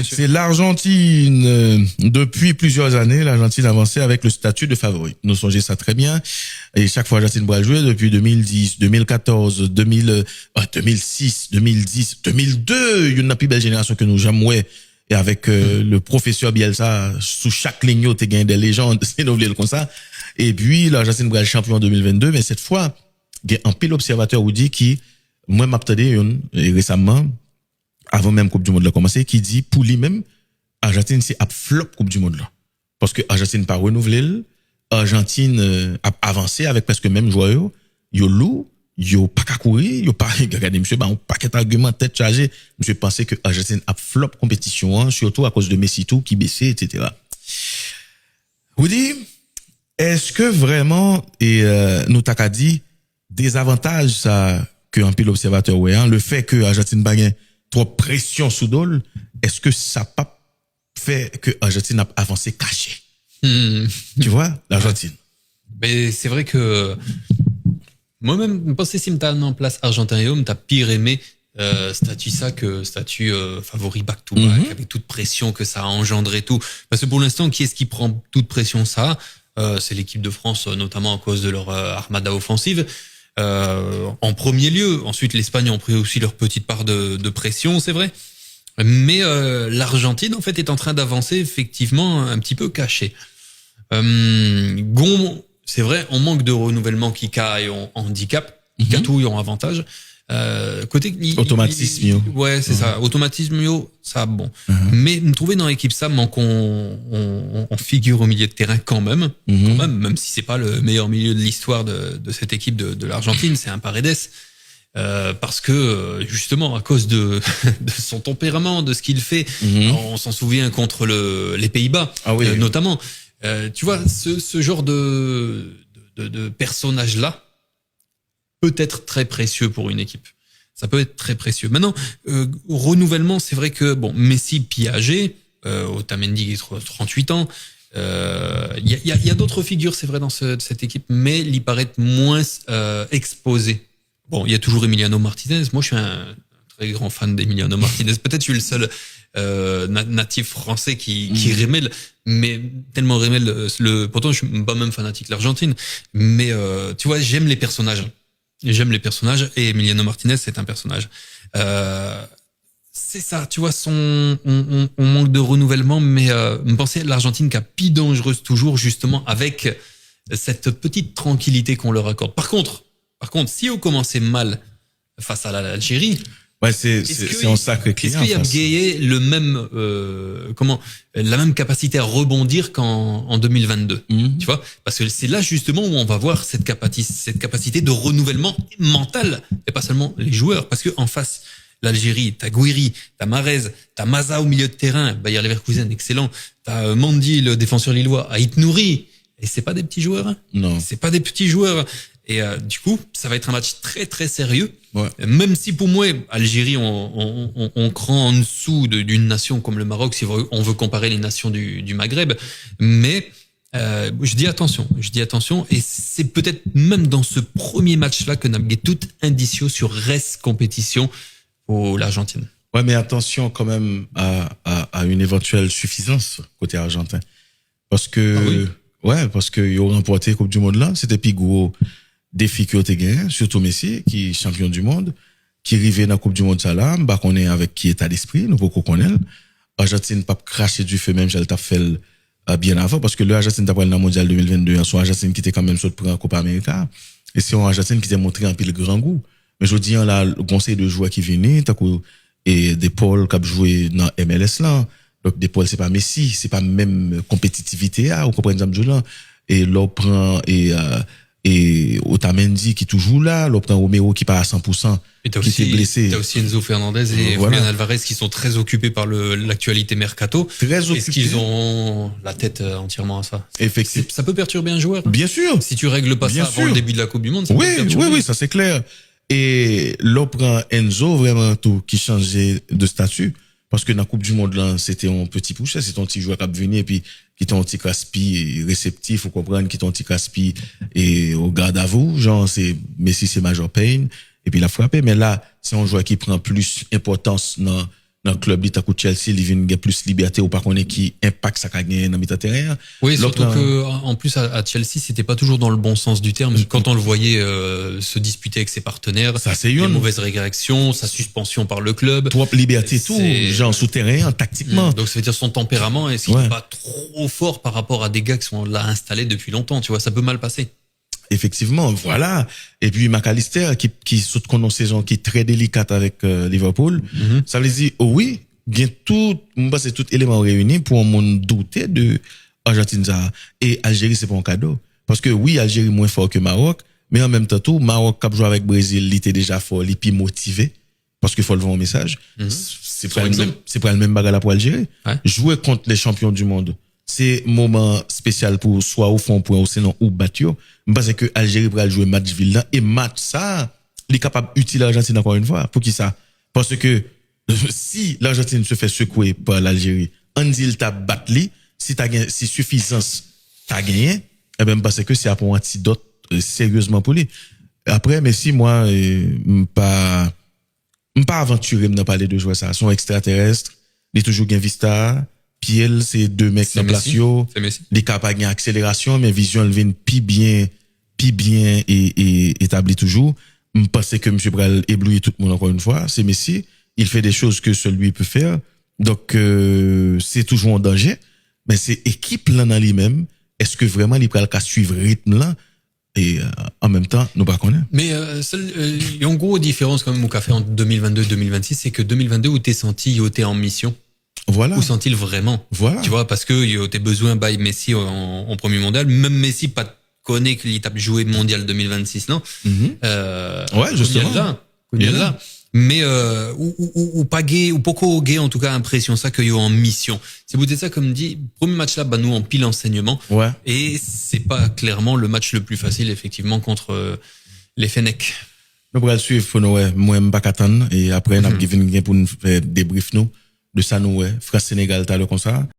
C'est l'Argentine. Depuis plusieurs années, l'Argentine avançait avec le statut de favori. Nous songez ça très bien. Et chaque fois, l'Argentine va jouer depuis 2010, 2014, 2006, 2010, 2002. Il y a une plus belle génération que nous jamais. Et avec le professeur Bielsa, sous chaque ligne, tu gagné des légendes, c'est nouvelle comme ça. Et puis, l'Argentine va être champion en 2022. Mais cette fois, il y a un pile observateur ou dit qui, moi, m'attendais récemment, avant même Coupe du Monde a commencé, qui dit pour lui-même, Argentine c'est un flop Coupe du Monde là. Parce que Argentine pas renouvelé, Argentine a avancé avec presque même joueur, yo lourd, yo pas qu'à courir, yo pas regardez monsieur, un paquet d'arguments tête chargée, monsieur pensait que Argentine a flop compétition, hein, surtout à cause de Messi tout qui baissait etc. Vous dites est-ce que vraiment et nous t'a qu'à dit des avantages ça que un pile observateur ouais, hein, le fait que Argentine bagne trop pression sous dol, est-ce que ça pas fait que l'Argentine a avancé caché? Tu vois, l'Argentine. Mais c'est vrai que moi-même, pensez si m't'a en place Argentin m't'a pire aimé statut ça que statut favori back to back avec toute pression que ça a engendré tout. Parce que pour l'instant, qui est-ce qui prend toute pression ça? C'est l'équipe de France, notamment à cause de leur armada offensive. En premier lieu. Ensuite, l'Espagne ont pris aussi leur petite part de pression, c'est vrai. Mais l'Argentine, en fait, est en train d'avancer effectivement un petit peu caché. Gon, c'est vrai, on manque de renouvellement. Kika et en handicap. Kika tout, ils ont avantage. Côté automatisme, ouais, c'est ça. Automatisme, ça, bon. Mais me trouver dans l'équipe ça, manque on figure au milieu de terrain quand même, même si c'est pas le meilleur milieu de l'histoire de cette équipe de l'Argentine, c'est un Paredes. Parce que justement à cause de son tempérament, de ce qu'il fait, on s'en souvient contre les Pays-Bas, notamment. Tu vois, ce genre de personnage là peut être très précieux pour une équipe. Ça peut être très précieux. Maintenant, renouvellement, c'est vrai que bon, Messi piagé, Otamendi 38 ans. Il y a d'autres figures, c'est vrai, dans cette équipe, mais il paraît moins exposé. Bon, il y a toujours Emiliano Martinez. Moi, je suis un très grand fan d'Emiliano Martinez. Peut-être je suis le seul natif français qui rémèle, mais tellement rémèle pourtant je suis pas même fanatique de l'Argentine, mais tu vois, j'aime les personnages. J'aime les personnages et Emiliano Martinez c'est un personnage. C'est ça, tu vois, on manque de renouvellement, mais me penser à l'Argentine qui a pis dangereuse toujours justement avec cette petite tranquillité qu'on leur accorde. Par contre, si on commençait mal face à l'Algérie, ouais, c'est un sacré client. Est-ce qu'il y a gagné le même, la même capacité à rebondir qu'en 2022? Tu vois? Parce que c'est là, justement, où on va voir cette capacité de renouvellement mental. Et pas seulement les joueurs. Parce que, en face, l'Algérie, t'as Gouiri, t'as Marez, t'as Maza au milieu de terrain, Bayer Leverkusen, excellent. T'as Mandy, le défenseur lillois, Ait Nouri. Et c'est pas des petits joueurs, hein. Non. C'est pas des petits joueurs. Et du coup, ça va être un match très très sérieux. Ouais. Même si pour moi, Algérie, on cran en dessous d'une nation comme le Maroc, si on veut comparer les nations du Maghreb. Mais je dis attention. Et c'est peut-être même dans ce premier match-là que n'a tout indicio sur reste compétition pour l'Argentine. Ouais, mais attention quand même à une éventuelle suffisance côté argentin. Parce que, parce que ils ont remporté la Coupe du Monde là, c'était plus gros défi que tu gagné, surtout Messi, qui est champion du monde, qui arrive dans la Coupe du Monde ça là, bah qu'on est avec qui état d'esprit, nous beaucoup connaître. Argentine pas cracher du feu même, j'allais t'a fait bien avant, parce que l'Argentine t'a pris dans le mondial 2022, c'est Argentine qui était quand même saute pour la Coupe América, et c'est Argentine qui t'a montré un peu le grand goût. Mais je dis, là, le conseil de joueurs qui viennent, t'as et des Paul qui a joué dans MLS là, donc des Paul c'est pas Messi, c'est pas même compétitivité là, vous comprenez ça, et l'on prend et Otamendi qui est toujours là, l'on prend Romero qui part à 100%, qui s'est blessé. T'as aussi Enzo Fernandez et Julian Alvarez qui sont très occupés par l'actualité mercato. Très occupés. Est-ce qu'ils ont la tête entièrement à ça? Effectivement. Ça peut perturber un joueur. Bien sûr. Si tu règles pas ça avant le début de la Coupe du Monde, ça peut perturber. Oui, ça c'est clair. Et l'on prend Enzo vraiment tout qui changeait de statut. Parce que dans la Coupe du Monde, là, c'était un petit pouchet, c'est un petit joueur qui a venu et puis qui est un petit caspi réceptif, faut comprendre, qui est un petit caspi et au garde à vous, genre, Messi, c'est Major Payne, et puis il a frappé, mais là, c'est un joueur qui prend plus importance dans dans le club d'État Chelsea, il vient gagner plus liberté ou pas qu'on est qui impact ça qu'a gagné dans le terrain. Oui, surtout que en plus à Chelsea, c'était pas toujours dans le bon sens du terme. Quand on le voyait se disputer avec ses partenaires, ça c'est une mauvaise réaction, sa suspension par le club, trop liberté tout, genre souterrain tactiquement. Donc ça veut dire son tempérament est-ce qu'il est pas trop fort par rapport à des gars qui sont là installés depuis longtemps, tu vois, ça peut mal passer. Effectivement, voilà. Et puis McAllister qui saute une saison qui est très délicate avec Liverpool, ça veut dire oui, bien tout, c'est tout élément réuni pour monde douter de Argentine ça. Et Algérie c'est pas un cadeau parce que oui, Algérie moins fort que Maroc, mais en même temps tout Maroc qui joue avec Brésil, il était déjà fort, il puis motivé parce qu'il faut le voir un message. C'est pas le même bagarre pour Algérie. Jouer contre les champions du monde. C'est moment spécial pour soit au fond pour ou sinon ou battre. Parce que Algérie va jouer match ville et match ça, il est capable d'utiliser l'Argentine encore une fois. Pour qui ça? Parce que si l'Argentine se fait secouer par l'Algérie, on dit il t'a battu, si suffisance t'as gagné, eh ben parce que c'est un antidote sérieusement pour lui. Après mais si moi pas aventuré de parler de jouer ça, sont extraterrestres, il est toujours gain vista. Piel, c'est deux mecs dans Plasio. Les capables d'accélération, mais vision, elle vient pi bien et établi toujours. Je pense que M. Bral éblouit tout le monde encore une fois. C'est Messi. Il fait des choses que seul lui peut faire. Donc, c'est toujours en danger. Mais c'est équipe là dans lui-même. Est-ce que vraiment il peut suivre le rythme là? Et en même temps, nous pas connaître. Mais il y a une grosse différence quand même au café entre 2022 et 2026, c'est que 2022 où t'es senti, il était en mission. Voilà. Où sont-ils vraiment? Voilà. Tu vois, parce que il y a besoin by Messi en premier mondial. Même Messi pas connaît qu'il tape jouer mondial 2026, non? Ouais, justement. Là. Mais ou pas gay ou poco gay en tout cas impression ça qu'il y a en mission. C'est peut-être ça comme dit premier match là, bah nous en pile enseignement. Ouais. Et c'est pas clairement le match le plus facile effectivement contre les Fennecs. Nous pourrons suivre pour nous moi m'pas attendre et après n'a pour nous faire débrief nous de ça nous France Sénégal t'as le comme ça.